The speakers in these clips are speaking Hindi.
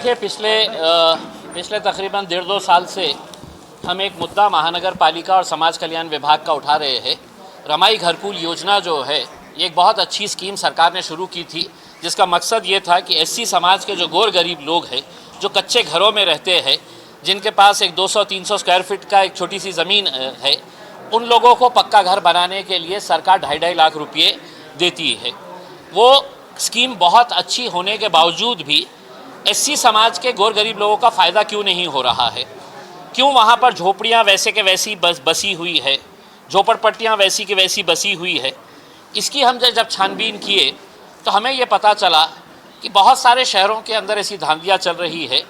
देखिए पिछले तकरीबन 1.5-2 साल से हम एक मुद्दा महानगर पालिका और समाज कल्याण विभाग का उठा रहे हैं। रमाई घरकुल योजना जो है ये एक बहुत अच्छी स्कीम सरकार ने शुरू की थी, जिसका मकसद ये था कि एससी समाज के जो गौर गरीब लोग हैं, जो कच्चे घरों में रहते हैं, जिनके पास एक 200-300 स्क्वायर फीट का एक छोटी सी ज़मीन है, उन लोगों को पक्का घर बनाने के लिए सरकार 2.5 लाख रुपये देती है। वो स्कीम बहुत अच्छी होने के बावजूद भी एससी समाज के गौर गरीब लोगों का फ़ायदा क्यों नहीं हो रहा है? क्यों वहाँ पर झोपड़ियाँ वैसे के वैसी बसी हुई है, झोपड़पट्टियाँ वैसी की वैसी बसी हुई है? इसकी हम जब छानबीन किए तो हमें ये पता चला कि बहुत सारे शहरों के अंदर ऐसी धांधलियाँ चल रही है।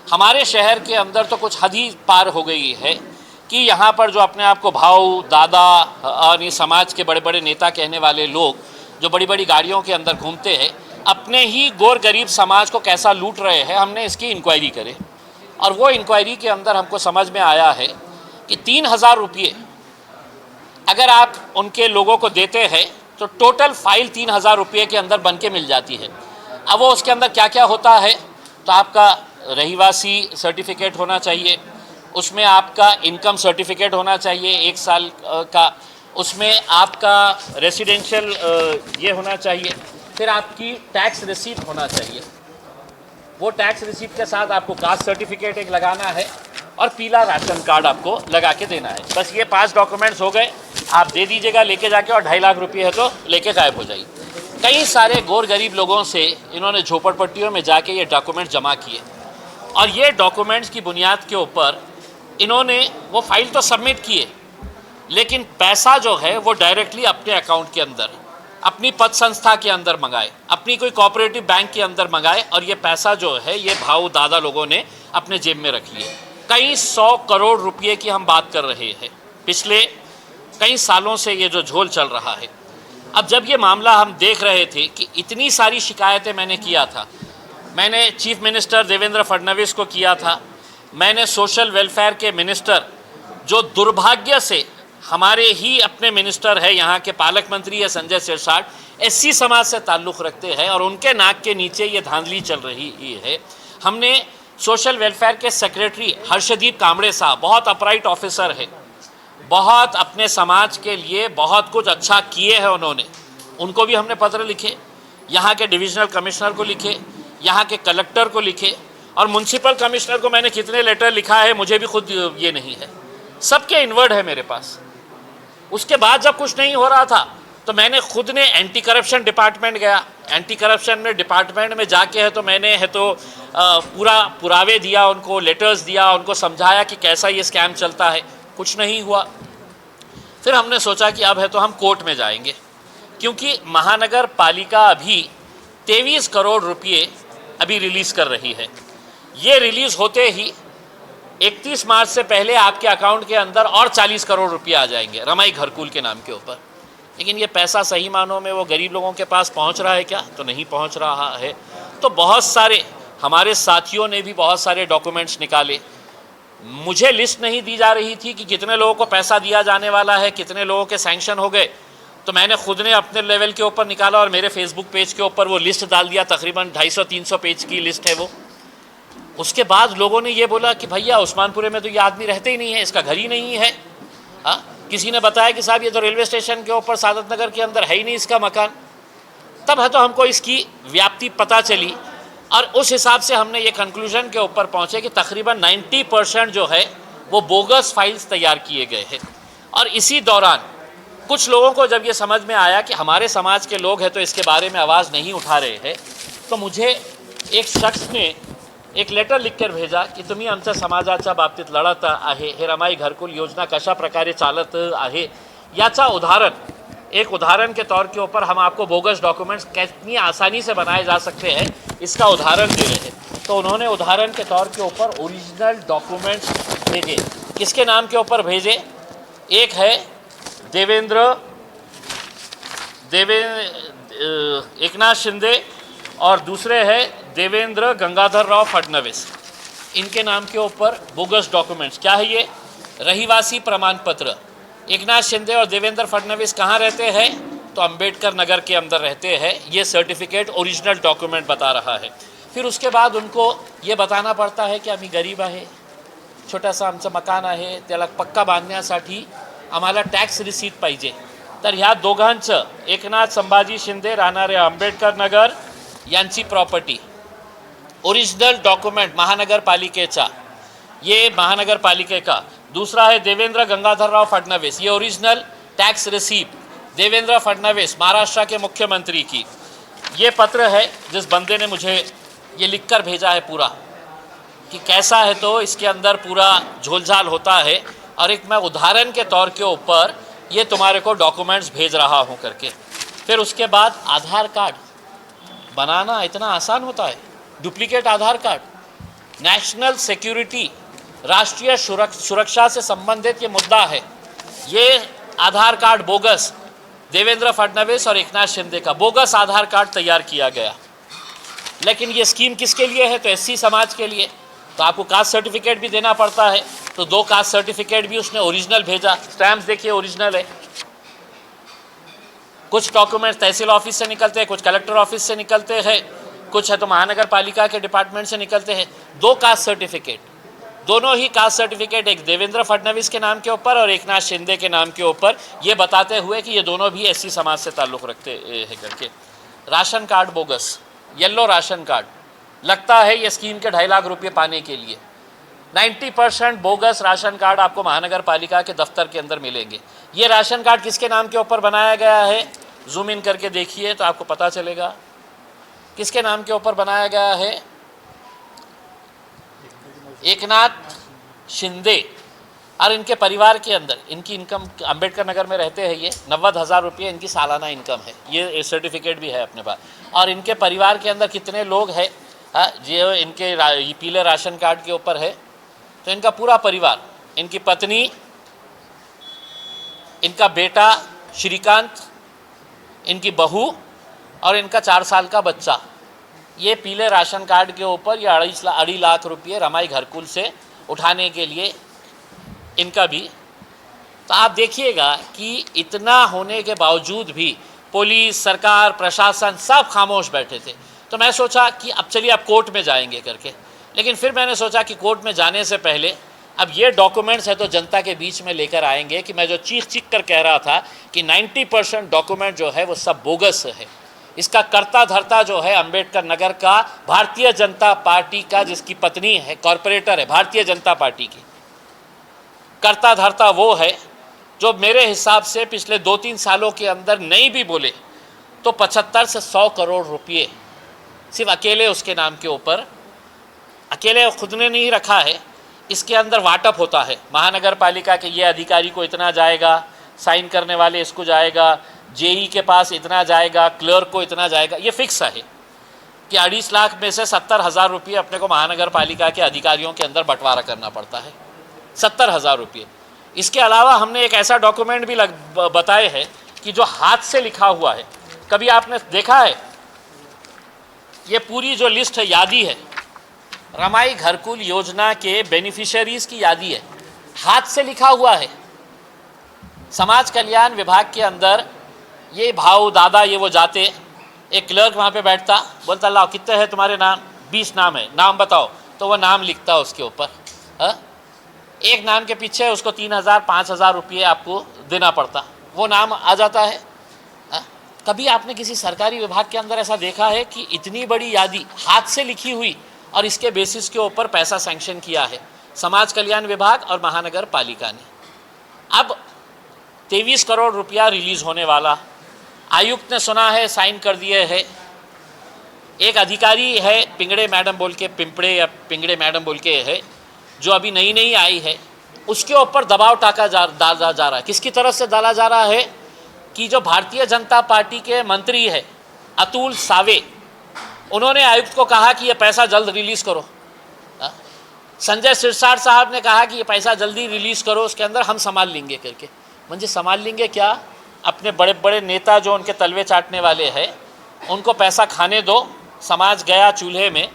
हमारे शहर के अंदर तो कुछ हद ही पार हो गई है कि यहाँ पर जो अपने आप को भाऊ, दादा और ये समाज के बड़े बड़े नेता कहने वाले लोग जो बड़ी बड़ी गाड़ियों के अंदर घूमते हैं, अपने ही गौर गरीब समाज को कैसा लूट रहे हैं, हमने इसकी इंक्वायरी करे। और वो इंक्वायरी के अंदर हमको समझ में आया है कि 3,000 रुपये अगर आप उनके लोगों को देते हैं तो टोटल फाइल 3,000 रुपये के अंदर बन के मिल जाती है। अब वो उसके अंदर क्या क्या होता है, तो आपका रहीवासी सर्टिफिकेट होना चाहिए, उसमें आपका इनकम सर्टिफिकेट होना चाहिए 1 साल का, उसमें आपका रेसिडेंशियल ये होना चाहिए, फिर आपकी टैक्स रिसीप्ट होना चाहिए। वो टैक्स रिसीप्ट के साथ आपको कास्ट सर्टिफिकेट एक लगाना है और पीला राशन कार्ड आपको लगा के देना है। बस ये 5 डॉक्यूमेंट्स हो गए, आप दे दीजिएगा लेके जाके, और 2.5 लाख रुपये है तो लेके गायब हो जाइए। कई सारे गौर गरीब लोगों से इन्होंने झोपड़पट्टियों में जाके ये डॉक्यूमेंट जमा किए और ये डॉक्यूमेंट्स की बुनियाद के ऊपर इन्होंने वो फाइल तो सबमिट किए, लेकिन पैसा जो है वो डायरेक्टली अपने अकाउंट के अंदर, अपनी पद संस्था के अंदर मंगाए, अपनी कोई कोऑपरेटिव बैंक के अंदर मंगाए, और ये पैसा जो है ये भाऊ दादा लोगों ने अपने जेब में रख लिए। कई 100 करोड़ रुपए की हम बात कर रहे हैं। पिछले कई सालों से ये जो झोल चल रहा है। अब जब ये मामला हम देख रहे थे कि इतनी सारी शिकायतें मैंने किया था, मैंने चीफ मिनिस्टर देवेंद्र फडणवीस को किया था, मैंने सोशल वेलफेयर के मिनिस्टर, जो दुर्भाग्य से हमारे ही अपने मिनिस्टर है, यहाँ के पालक मंत्री है संजय सिरसाट, एससी समाज से ताल्लुक़ रखते हैं और उनके नाक के नीचे ये धांधली चल रही है। हमने सोशल वेलफेयर के सेक्रेटरी हर्षदीप कामड़े साहब, बहुत अपराइट ऑफिसर है, बहुत अपने समाज के लिए बहुत कुछ अच्छा किए हैं उन्होंने, उनको भी हमने पत्र लिखे, यहाँ के डिविजनल कमिश्नर को लिखे, यहाँ के कलेक्टर को लिखे, और म्यूनसिपल कमिश्नर को मैंने कितने लेटर लिखा है मुझे भी खुद ये नहीं है, सबके इनवर्ड है मेरे पास। उसके बाद जब कुछ नहीं हो रहा था तो मैंने खुद ने एंटी करप्शन डिपार्टमेंट गया, एंटी करप्शन में डिपार्टमेंट में जाके है तो मैंने पूरा पुरावे दिया उनको, लेटर्स दिया उनको, समझाया कि कैसा ये स्कैम चलता है। कुछ नहीं हुआ। फिर हमने सोचा कि अब है तो हम कोर्ट में जाएंगे, क्योंकि महानगर पालिका अभी 23 करोड़ रुपये अभी रिलीज़ कर रही है। ये रिलीज़ होते ही 31 मार्च से पहले आपके अकाउंट के अंदर और 40 करोड़ रुपये आ जाएंगे रमाई घरकुल के नाम के ऊपर। लेकिन ये पैसा सही मानों में वो गरीब लोगों के पास पहुंच रहा है क्या? तो नहीं पहुंच रहा है। तो बहुत सारे हमारे साथियों ने भी बहुत सारे डॉक्यूमेंट्स निकाले। मुझे लिस्ट नहीं दी जा रही थी कि कितने लोगों को पैसा दिया जाने वाला है, कितने लोगों के सैंक्शन हो गए, तो मैंने खुद ने अपने लेवल के ऊपर निकाला और मेरे फेसबुक पेज के ऊपर वो लिस्ट डाल दिया। तकरीबन 250-300 पेज की लिस्ट है वो। उसके बाद लोगों ने ये बोला कि भैया उस्मानपुरे में तो ये आदमी रहते ही नहीं है, इसका घर ही नहीं है। किसी ने बताया कि साहब ये तो रेलवे स्टेशन के ऊपर सादत नगर के अंदर है ही नहीं इसका मकान। तब है तो हमको इसकी व्याप्ति पता चली और उस हिसाब से हमने ये कंक्लूजन के ऊपर पहुँचे कि तकरीबन 90% जो है वो बोगस फाइल्स तैयार किए गए हैं। और इसी दौरान कुछ लोगों को जब ये समझ में आया कि हमारे समाज के लोग हैं तो इसके बारे में आवाज़ नहीं उठा रहे हैं, तो मुझे एक शख्स ने एक लेटर लिखकर भेजा की तुम्ही आमच्या समाजाच्या बाबतीत लढत आहे, हे रमाई घरकुल योजना कशा प्रकारे चालत आहे याचा एक उदाहरण के तौर के ऊपर हम आपको बोगस डॉक्यूमेंट्स कितनी आसानी से बनाए जा सकते हैं इसका उदाहरण दे रहे हैं। तो उन्होंने उदाहरण के तौर के ऊपर ओरिजिनल डॉक्यूमेंट्स भेजे। किसके नाम के ऊपर भेजे? एक है एकनाथ शिंदे और दूसरे है देवेंद्र गंगाधर राव फडणवीस। इनके नाम के ऊपर बोगस डॉक्यूमेंट्स। क्या है ये? रहीवासी प्रमाण पत्र। एकनाथ शिंदे और देवेंद्र फडणवीस कहाँ रहते हैं? तो अंबेडकर नगर के अंदर रहते हैं। ये सर्टिफिकेट ओरिजिनल डॉक्यूमेंट बता रहा है। फिर उसके बाद उनको ये बताना पडता है की आम्ही गरीब आहे, छोटासा आमचं मकान आहे, त्याला पक्का बांधण्यासाठी आम्हाला टॅक्स रिसीट पाहिजे. तर ह्या दोघांचं, एकनाथ संभाजी शिंदे राहणारे आंबेडकर नगर यांची प्रॉपर्टी, ओरिजिनल डॉक्यूमेंट महानगरपालिकेचा, ये महानगरपालिके का. दूसरा है देवेंद्र गंगाधरराव फडणवीस, ये original tax receipt Devendra Fadnavis Maharashtra के मुख्यमंत्री की. ये पत्र है जिस बंदे ने मुझे ये लिखकर भेजा है पूरा कि कैसा है, तो इसके अंदर पूरा झोलझाल होता है और एक मैं उदाहरण के तौर के ऊपर ये तुम्हारे को डॉक्यूमेंट्स भेज रहा हूँ करके. फिर उसके बाद आधार कार्ड बनाना इतना आसान होता है, डुप्लीकेट आधार कार्ड, नेशनल सिक्योरिटी, राष्ट्रीय सुरक्षा से संबंधित ये मुद्दा है. ये आधार कार्ड बोगस, देवेंद्र फडणवीस और एकनाथ शिंदे का बोगस आधार कार्ड तैयार किया गया. लेकिन ये स्कीम किसके लिए है, तो एससी समाज के लिए. तो आपको कास्ट सर्टिफिकेट भी देना पड़ता है, तो 2 कास्ट सर्टिफिकेट भी उसने ओरिजिनल भेजा. स्टैम्प्स देखिए ओरिजिनल है. कुछ डॉक्यूमेंट्स तहसील ऑफिस से निकलते हैं, कुछ कलेक्टर ऑफिस से निकलते हैं, कुछ है तो महानगर पालिका के डिपार्टमेंट से निकलते हैं. 2 कास्ट सर्टिफिकेट, दोनों ही कास्ट सर्टिफिकेट एक देवेंद्र फडणवीस के नाम के ऊपर और एकनाथ शिंदे के नाम के ऊपर, ये बताते हुए कि ये दोनों भी एससी समाज से ताल्लुक़ रखते हैं करके. Ration card bogus, yellow ration card, लगता है ये स्कीम के 2.5 लाख रुपये पाने के लिए. 90% बोगस राशन कार्ड आपको महानगर पालिका के दफ्तर के अंदर मिलेंगे. ये राशन कार्ड किसके नाम के ऊपर बनाया गया है, जूम इन करके देखिए तो आपको पता चलेगा किसके नाम के ऊपर बनाया गया है. एकनाथ शिंदे और इनके परिवार के अंदर, इनकी इनकम अंबेडकर नगर में रहते हैं, ये 90,000 रुपये इनकी सालाना इनकम है. ये सर्टिफिकेट भी है अपने पास. और इनके परिवार के अंदर कितने लोग हैं जो इनके पीले राशन कार्ड के ऊपर है, तो इनका पूरा परिवार, इनकी पत्नी, इनका बेटा श्रीकांत, इनकी बहू और इनका 4 साल का बच्चा, ये पीले राशन कार्ड के ऊपर ये 2.5 लाख रुपये रमाई घरकुल से उठाने के लिए इनका भी. तो आप देखिएगा कि इतना होने के बावजूद भी पुलिस, सरकार, प्रशासन सब खामोश बैठे थे. तो मैं सोचा कि अब चलिए अब कोर्ट में जाएंगे करके. लेकिन फिर मैंने सोचा कि कोर्ट में जाने से पहले अब ये डॉक्यूमेंट्स है तो जनता के बीच में लेकर आएंगे कि मैं जो चीख कर कह रहा था कि 90% डॉक्यूमेंट जो है वो सब बोगस है. इसका कर्ता धर्ता जो है अंबेडकर नगर का भारतीय जनता पार्टी का, जिसकी पत्नी है कॉरपोरेटर है भारतीय जनता पार्टी की, कर्ता धर्ता वो है जो मेरे हिसाब से पिछले 2-3 सालों के अंदर नहीं भी बोले तो 75 से 100 करोड़ रुपये सिर्फ अकेले उसके नाम के ऊपर, अकेले खुद ने नहीं रखा है, इसके अंदर वाटअप होता है. महानगर पालिका के ये अधिकारी को इतना जाएगा, साइन करने वाले इसको जाएगा, जेई के पास इतना जाएगा, क्लर्क को इतना जाएगा. ये फिक्स है कि 2.5 लाख में से 70,000 रुपये अपने को महानगर पालिका के अधिकारियों के अंदर बंटवारा करना पड़ता है. 70,000 रुपये. इसके अलावा हमने एक ऐसा डॉक्यूमेंट भी बताए हैं कि जो हाथ से लिखा हुआ है. कभी आपने देखा है, ये पूरी जो लिस्ट है, यादी है, रमाई घरकुल योजना के बेनिफिशियरीज की यादी है, हाथ से लिखा हुआ है. समाज कल्याण विभाग के अंदर ये भाऊ दादा ये वो जाते, एक क्लर्क वहाँ पे बैठता, बोलता लाओ कितने हैं तुम्हारे नाम, 20 नाम है, नाम बताओ. तो वह नाम लिखता उसके ऊपर. एक नाम के पीछे उसको 3,000-5,000 रुपये आपको देना पड़ता, वो नाम आ जाता है. कभी आपने किसी सरकारी विभाग के अंदर ऐसा देखा है कि इतनी बड़ी यादी हाथ से लिखी हुई और इसके बेसिस के ऊपर पैसा सैंक्शन किया है समाज कल्याण विभाग और महानगर पालिका ने. अब 23 करोड़ रुपया रिलीज़ होने वाला, आयुक्त ने सुना है साइन कर दिए है. एक अधिकारी है पिंगड़े मैडम बोल के, पिंपड़े या पिंगड़े मैडम बोल के है, जो अभी नई आई है, उसके ऊपर दबाव डाला जा रहा है. किसकी तरफ से डाला जा रहा है कि जो भारतीय जनता पार्टी के मंत्री है अतुल सावे, उन्होंने आयुक्त को कहा कि ये पैसा जल्द रिलीज़ करो. संजय सिरसाट साहब ने कहा कि ये पैसा जल्दी रिलीज़ करो, उसके अंदर हम संभाल लेंगे करके. म्हणजे संभाल लेंगे क्या, अपने बड़े बड़े नेता जो उनके तलवे चाटने वाले हैं उनको पैसा खाने दो. समाज गया चूल्हे में,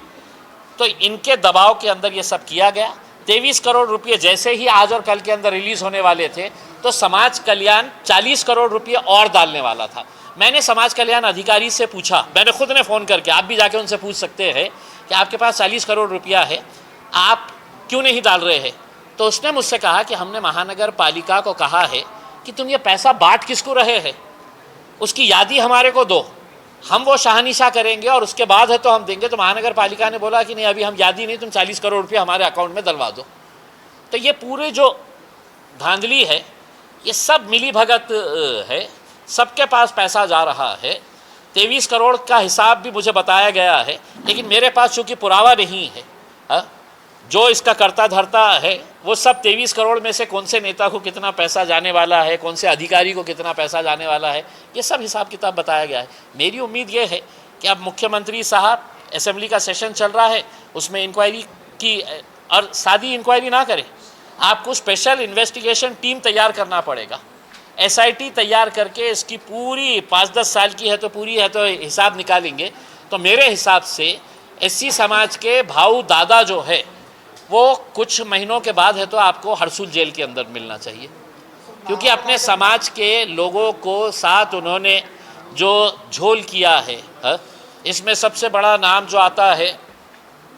तो इनके दबाव के अंदर ये सब किया गया. 23 करोड़ रुपये जैसे ही आज और कल के अंदर रिलीज़ होने वाले थे, तो समाज कल्याण 40 करोड़ रुपये और डालने वाला था. मैंने समाज कल्याण अधिकारी से पूछा, मैंने खुद ने फ़ोन करके, आप भी जाके उनसे पूछ सकते हैं कि आपके पास 40 करोड़ रुपया है, आप क्यों नहीं डाल रहे हैं? तो उसने मुझसे कहा कि हमने महानगर पालिका को कहा है कि तुम ये पैसा बांट किसको रहे हैं, उसकी यादी हमारे को दो, हम वो शाहनिशा करेंगे और उसके बाद है तो हम देंगे। तो महानगर पालिका ने बोला कि नहीं, अभी हम यादी नहीं, तुम 40 करोड़ रुपये हमारे अकाउंट में डलवा दो। तो ये पूरी जो धांधली है, ये सब मिली भगत है, सबके पास पैसा जा रहा है। 23 करोड़ का हिसाब भी मुझे बताया गया है, लेकिन मेरे पास चूँकि पुरावा नहीं है, जो इसका करता धरता है वो सब 23 करोड़ में से कौन से नेता को कितना पैसा जाने वाला है, कौन से अधिकारी को कितना पैसा जाने वाला है, ये सब हिसाब किताब बताया गया है। मेरी उम्मीद ये है कि अब मुख्यमंत्री साहब, असेंबली का सेशन चल रहा है, उसमें इंक्वायरी की, और सादी इंक्वायरी ना करें, आपको स्पेशल इन्वेस्टिगेशन टीम तैयार करना पड़ेगा। SIT तैयार करके इसकी पूरी 5-10 साल की है तो पूरी है तो हिसाब निकालेंगे। तो मेरे हिसाब से SC समाज के भाऊ दादा जो है वो कुछ महीनों के बाद है तो आपको हरसूल जेल के अंदर मिलना चाहिए, क्योंकि अपने समाज के लोगों को साथ उन्होंने जो झोल किया है। इसमें सबसे बड़ा नाम जो आता है,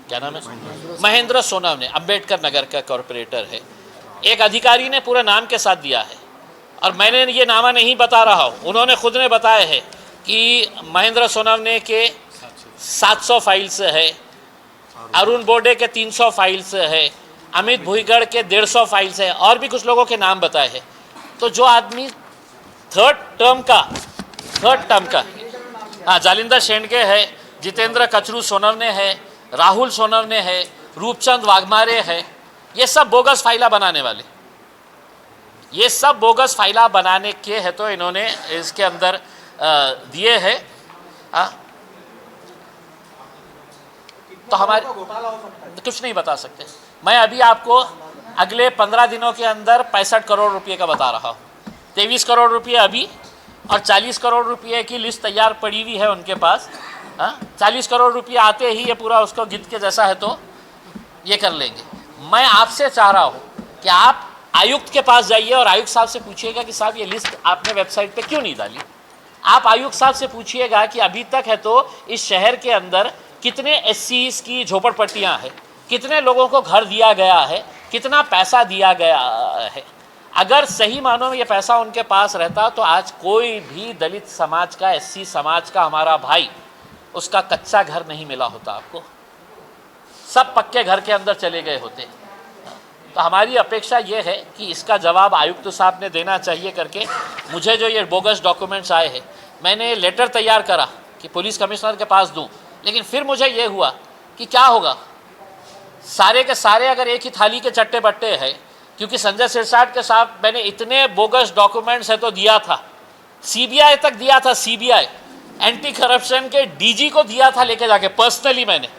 क्या नाम है, महेंद्र सोनवने, अम्बेडकर नगर का कॉरपोरेटर है। एक अधिकारी ने पूरे नाम के साथ दिया है, और मैंने ये नामा नहीं बता रहा हूँ, उन्होंने खुद ने बताया है कि महेंद्र सोनवने के 700 फाइल्स है, अरुण बोडे के 300 फाइल्स है, अमित भुईगढ़ के 150 फाइल्स है, और भी कुछ लोगों के नाम बताए हैं। तो जो आदमी थर्ड टर्म का हाँ, जालिंदर शेंडगे है, जितेंद्र कचरू सोनवने है, राहुल सोनवने है, रूपचंद वाघमारे है, ये सब बोगस फाइला बनाने वाले, ये सब बोगस फाइला बनाने के है तो इन्होंने इसके अंदर दिए हैं। तो हमारे कुछ नहीं बता सकते। मैं अभी आपको अगले 15 दिनों के अंदर 65 करोड़ रुपए का बता रहा हूँ। 23 करोड़ रुपए अभी, और 40 करोड़ रुपए की लिस्ट तैयार पड़ी हुई है उनके पास। 40 करोड़ रुपए आते ही ये पूरा उसको गिद्ध के जैसा है तो ये कर लेंगे। मैं आपसे चाह रहा हूँ कि आप आयुक्त के पास जाइए और आयुक्त साहब से पूछिएगा कि साहब ये लिस्ट आपने वेबसाइट पे क्यों नहीं डाली। आप आयुक्त साहब से पूछिएगा कि अभी तक है तो इस शहर के अंदर कितने SCs की झोपड़पट्टियाँ हैं, कितने लोगों को घर दिया गया है, कितना पैसा दिया गया है। अगर सही मानों में ये पैसा उनके पास रहता तो आज कोई भी दलित समाज का, SC समाज का हमारा भाई, उसका कच्चा घर नहीं मिला होता आपको, सब पक्के घर के अंदर चले गए होते। तो हमारी अपेक्षा ये है कि इसका जवाब आयुक्त साहब ने देना चाहिए करके। मुझे जो ये बोगस डॉक्यूमेंट्स आए हैं, मैंने लेटर तैयार करा कि पुलिस कमिश्नर के पास दूं, लेकिन फिर मुझे ये हुआ कि क्या होगा, सारे के सारे अगर एक ही थाली के चट्टे बट्टे हैं, क्योंकि संजय सिरसाट के साथ मैंने इतने बोगस डॉक्यूमेंट्स है तो दिया था, CBI तक दिया था, CBI एंटी करप्शन के DG को दिया था लेके जाके पर्सनली मैंने।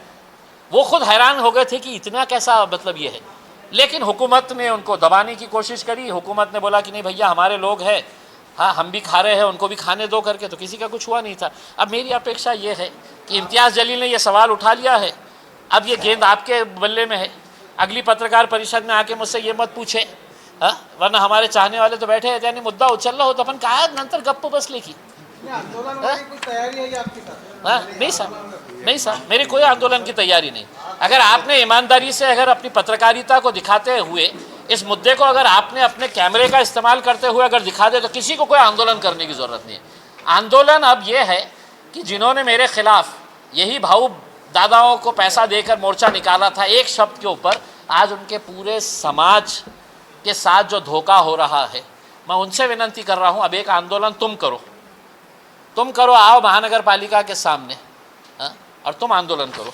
वो खुद हैरान हो गए थे कि इतना कैसा मतलब ये है, लेकिन हुकूमत ने उनको दबाने की कोशिश करी। हुकूमत ने बोला कि नहीं भैया हमारे लोग हैं, हाँ हम भी खा रहे हैं, उनको भी खाने दो करके, तो किसी का कुछ हुआ नहीं था। अब मेरी अपेक्षा ये है कि इम्तियाज़ जलील ने यह सवाल उठा लिया है, अब ये गेंद आपके बल्ले में है। अगली पत्रकार परिषद में आके मुझसे ये मत पूछे, वरना हमारे चाहने वाले तो बैठे हैं, यानी मुद्दा उछल रहा हो तो अपन कहा नंतर गप्प बसले की। नहीं सर, मेरी कोई आंदोलन की तैयारी नहीं। अगर आपने ईमानदारी से अगर अपनी पत्रकारिता को दिखाते हुए इस मुद्दे को अगर आपने अपने कैमरे का इस्तेमाल करते हुए अगर दिखा दे तो किसी को कोई आंदोलन करने की ज़रूरत नहीं है। आंदोलन अब ये है कि जिन्होंने मेरे खिलाफ यही भाऊ दादाओं को पैसा देकर मोर्चा निकाला था एक शब्द के ऊपर, आज उनके पूरे समाज के साथ जो धोखा हो रहा है, मैं उनसे विनती कर रहा हूँ, अब एक आंदोलन तुम करो, आओ महानगर पालिका के सामने और तुम आंदोलन करो।